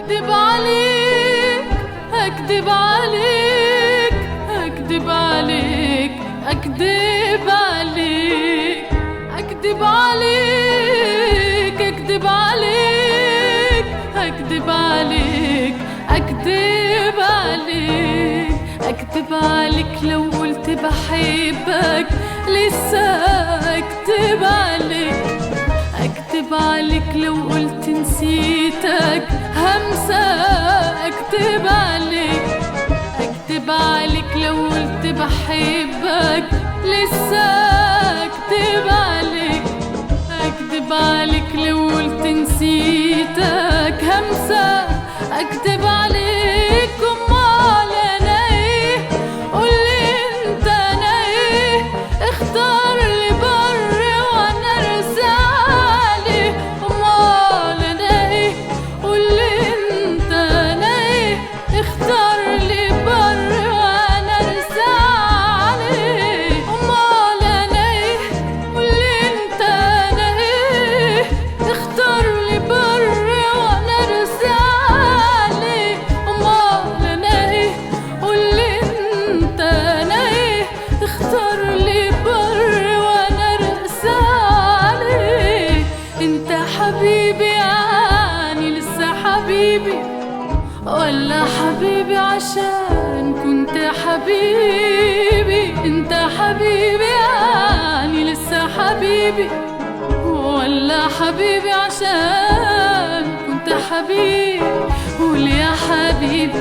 اكدب عليك اكدب عليك اكدب عليك اكدب عليك اكدب عليك اكدب عليك اكدب عليك اكدب عليك اكدب عليك لو قلت بحبك لسه اكدب عليك اكدب عليك لو قلت نسيتك همسة اكدب عليك اكدب عليك لو قلت بحبك لسه اكدب عليك اكدب عليك لو قلت نسيتك همسة اكدب عليك امال انا ايه قولي انت انا ايه اختار لي بر وانا ارسالي امال انا ايه قولي انت انا ايه اختار لي بر وانا ارسالي امال انا ايه قولي انت انا ايه اختار لي بر وانا ارسالي امال انا ايه قولي انت انا ايه اختار لي بر وانا ارسالي انت حبيبي يعني لسه حبيبي ولا حبيبي عشان كنت حبيبي انت حبيبي يعني لسه حبيبي ولا حبيبي عشان كنت حبيبي قول يا حبيبي